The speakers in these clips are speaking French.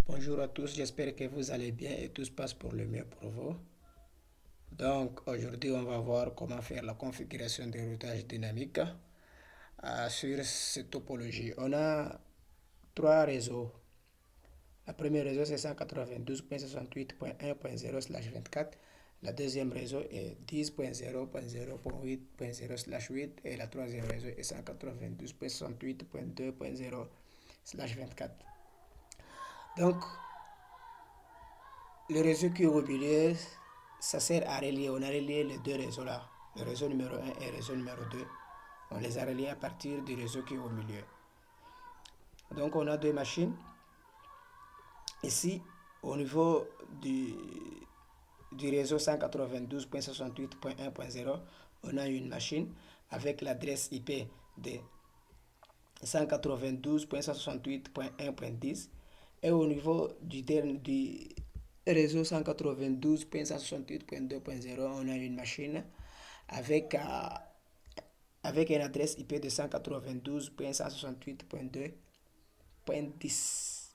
Bonjour à tous, j'espère que vous allez bien et tout se passe pour le mieux pour vous. Donc aujourd'hui on va voir comment faire la configuration des routages dynamiques sur cette topologie. On a trois réseaux. Le premier réseau c'est 192.68.1.0/24. Le deuxième réseau est 10.0.0.8.0/8 et le troisième réseau est 192.68.2.0/24. Donc le réseau qui est au milieu, ça sert à relier. On a relié les deux réseaux là, le réseau numéro 1 et le réseau numéro 2. On les a reliés à partir du réseau qui est au milieu. Donc on a deux machines. Ici, au niveau du réseau 192.68.1.0, on a une machine avec l'adresse IP de 192.168.1.10 et au niveau du réseau 192.168.2.0, on a une machine avec, avec une adresse IP de 192.168.2.10.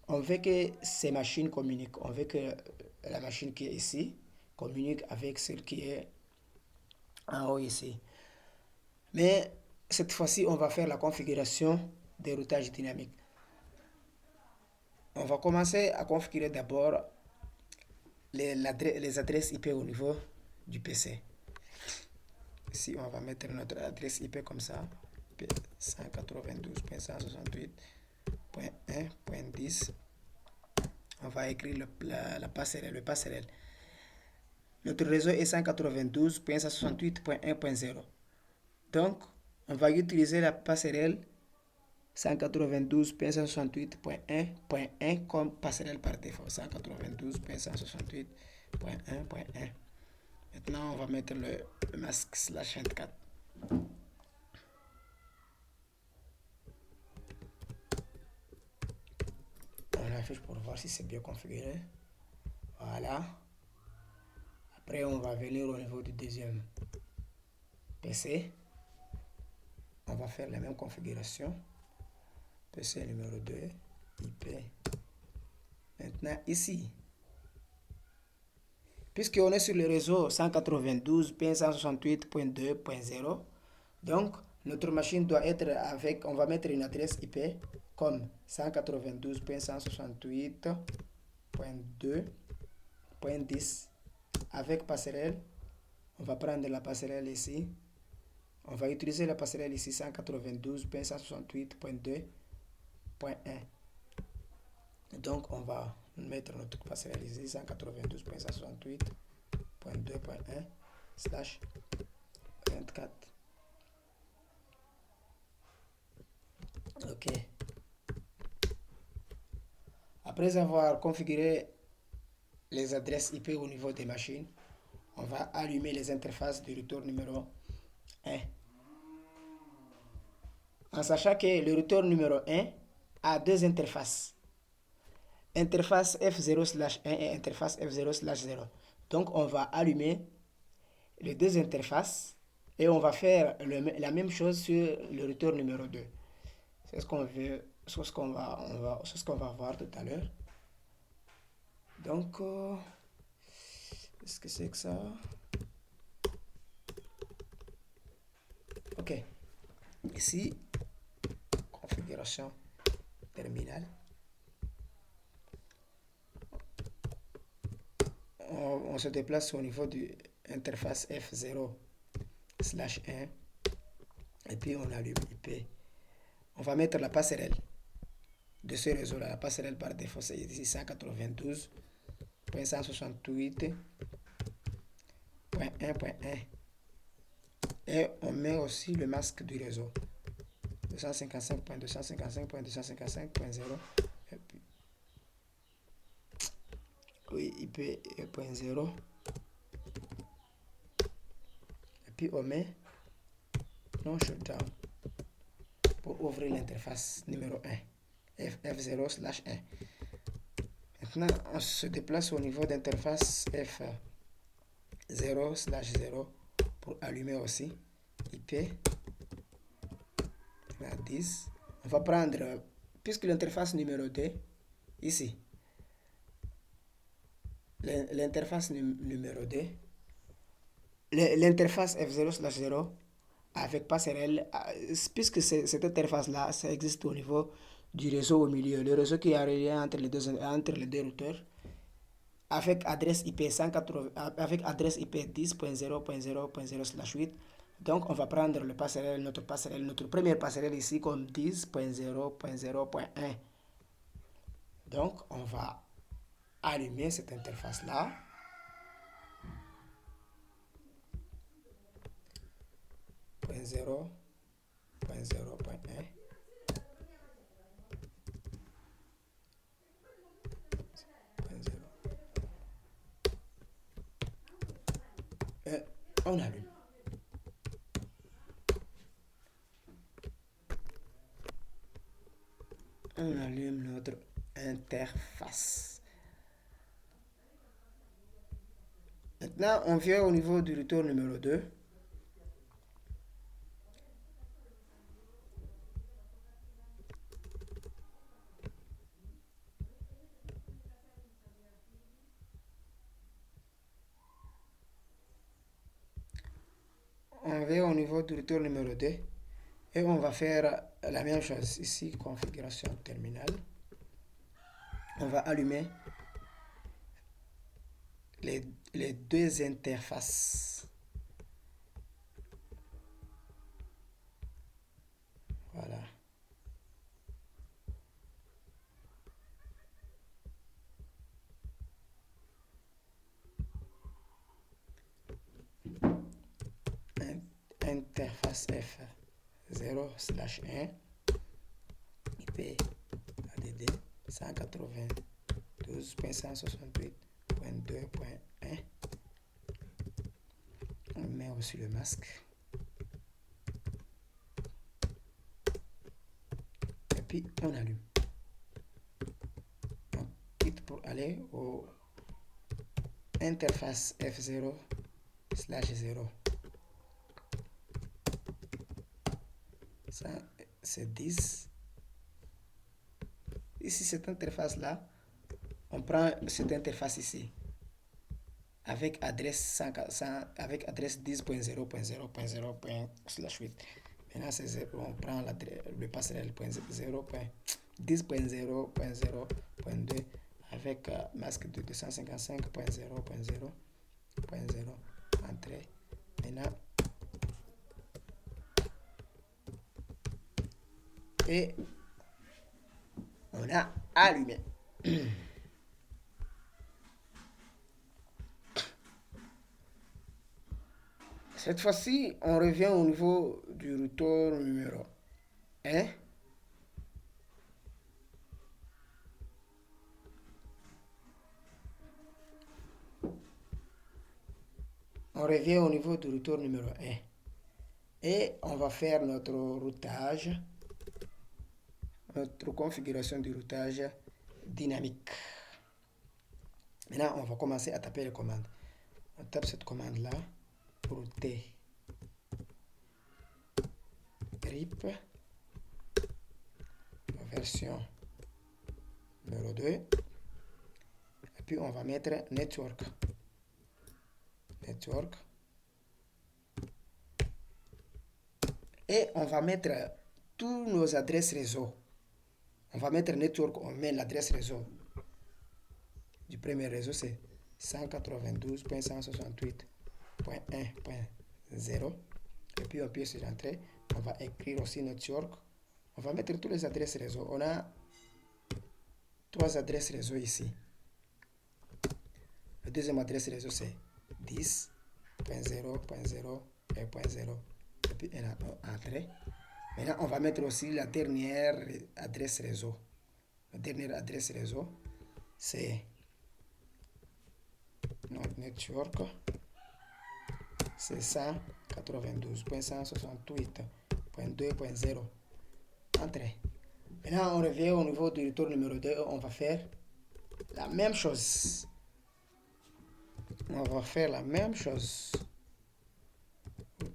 On veut que ces machines communiquent. On veut que la machine qui est ici communique avec celle qui est en haut ici. Mais cette fois-ci, on va faire la configuration des routages dynamiques. On va commencer à configurer d'abord les adresses IP au niveau du PC. Ici, on va mettre notre adresse IP comme ça, 192.168.1.10. On va écrire la passerelle, le passerelle. Notre réseau est 192.168.1.0. Donc, on va utiliser la passerelle 192.168.1.1 comme passerelle par défaut. 192.168.1.1. Maintenant, on va mettre le masque /24. On affiche pour voir si c'est bien configuré. Voilà. Après, on va venir au niveau du deuxième PC. On va faire la même configuration. PC numéro 2, IP. Maintenant, ici, puisqu'on est sur le réseau 192.168.2.0, donc notre machine doit être avec, on va mettre une adresse IP comme 192.168.2.10 avec passerelle. On va prendre la passerelle ici. On va utiliser la passerelle ici 192.168.2.1. Donc on va mettre notre passerelle ici 192.168.2.1/24. Ok. Après avoir configuré les adresses IP au niveau des machines, on va allumer les interfaces du routeur numéro 1. En sachant que le routeur numéro 1 a deux interfaces. Interface F0/1 et interface F0/0. Donc on va allumer les deux interfaces et on va faire la même chose sur le routeur numéro 2. C'est ce qu'on veut, c'est ce qu'on va voir tout à l'heure. Donc, qu'est-ce que c'est que ça? Ok. Ici, configuration terminale. On se déplace au niveau de l'interface F0/1 et puis on allume IP. On va mettre la passerelle de ce réseau-là. La passerelle par défaut, c'est ici 192.168.1.1. Et on met aussi le masque du réseau. 255.255.255.0. Et puis, oui, IP 1.0. Et puis on met non shutdown pour ouvrir l'interface numéro 1. F0/1. Maintenant, on se déplace au niveau d'interface F0/0 pour allumer aussi IP la 10. On va prendre, puisque l'interface numéro 2, ici, l'interface numéro 2, l'interface F0/0 avec passerelle, puisque cette interface-là, ça existe au niveau du réseau au milieu, le réseau qui est relié entre les deux routeurs, avec adresse IP 180, avec adresse IP 10.0.0.0/8. Donc, on va prendre notre passerelle, notre première passerelle ici comme 10.0.0.1. Donc, on va allumer cette interface-là. Point 0.0.1. On allume. On allume notre interface. Maintenant, on vient au niveau du routeur numéro 2. On vient au niveau du routeur numéro 2 et on va faire la même chose ici, configuration terminale. On va allumer les deux interfaces. Voilà. Interface F0/1 IP ADD 192.168.2.1. On met aussi le masque. Et puis on allume. On quitte pour aller au interface F0/0. Ça, c'est 10. Ici, cette interface-là, on prend cette interface ici avec adresse 10.0.0.0/8. Maintenant, on prend le passerelle 10.0.0.2 avec masque de 255.0.0.0. Entrée. Maintenant, et on a allumé. Cette fois-ci, on revient au niveau du routeur numéro 1. On revient au niveau du routeur numéro 1. Et on va faire notre routage, notre configuration du routage dynamique. Maintenant, on va commencer à taper les commandes. On tape cette commande-là, router RIP, version numéro 2. Et puis, on va mettre network. Et on va mettre tous nos adresses réseau. On va mettre network, on met l'adresse réseau du premier réseau, c'est 192.168.1.0. Et puis on appuie sur l'entrée. On va écrire aussi network. On va mettre toutes les adresses réseau. On a 3 adresses réseau ici. La deuxième adresse réseau, c'est 10.0.0.0. Et puis entrée. Maintenant, on va mettre aussi la dernière adresse réseau. La dernière adresse réseau, c'est notre network. C'est 192.168.2.0. Entrée. Maintenant, on revient au niveau du retour numéro 2. On va faire la même chose.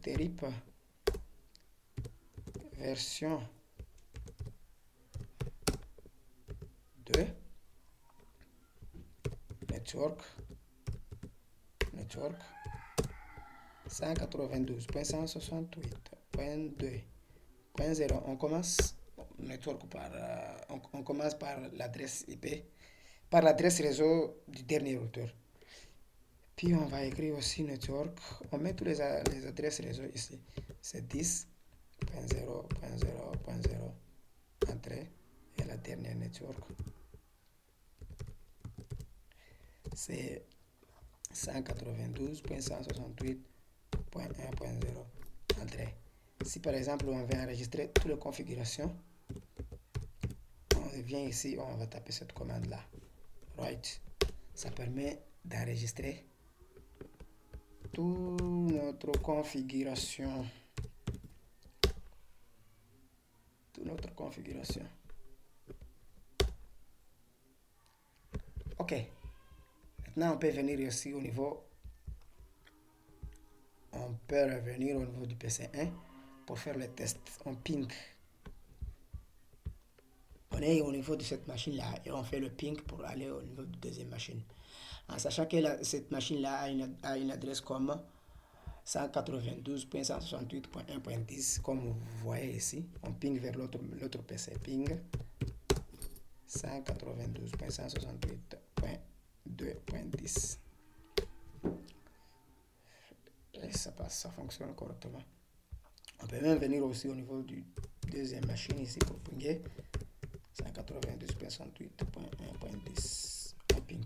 RIP version 2 network network 192.168.2.0. On commence network par on commence par l'adresse IP, par l'adresse réseau du dernier routeur. Puis on va écrire aussi network. On met toutes les adresses réseau ici. C'est 10.0.0.0 entrée et la dernière network. C'est 192.168.1.0 entrée. Si par exemple on veut enregistrer toutes les configurations, on vient ici, on va taper cette commande là. Right. Ça permet d'enregistrer toute notre configuration. Ok. Maintenant, on peut venir ici au niveau. On peut revenir au niveau du PC1 pour faire le test. On ping. On est au niveau de cette machine-là et on fait le ping pour aller au niveau de deuxième machine. En sachant que cette machine-là a une adresse comme 192.168.1.10, comme vous voyez ici. On ping vers l'autre PC. Ping 192.168.2.10. Et ça fonctionne correctement. On peut même venir aussi au niveau du deuxième machine ici pour pinguer 192.168.1.10. On ping.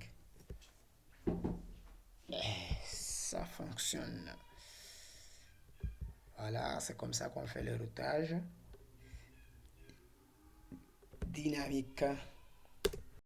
Et ça fonctionne. Voilà, c'est comme ça qu'on fait le routage dynamique.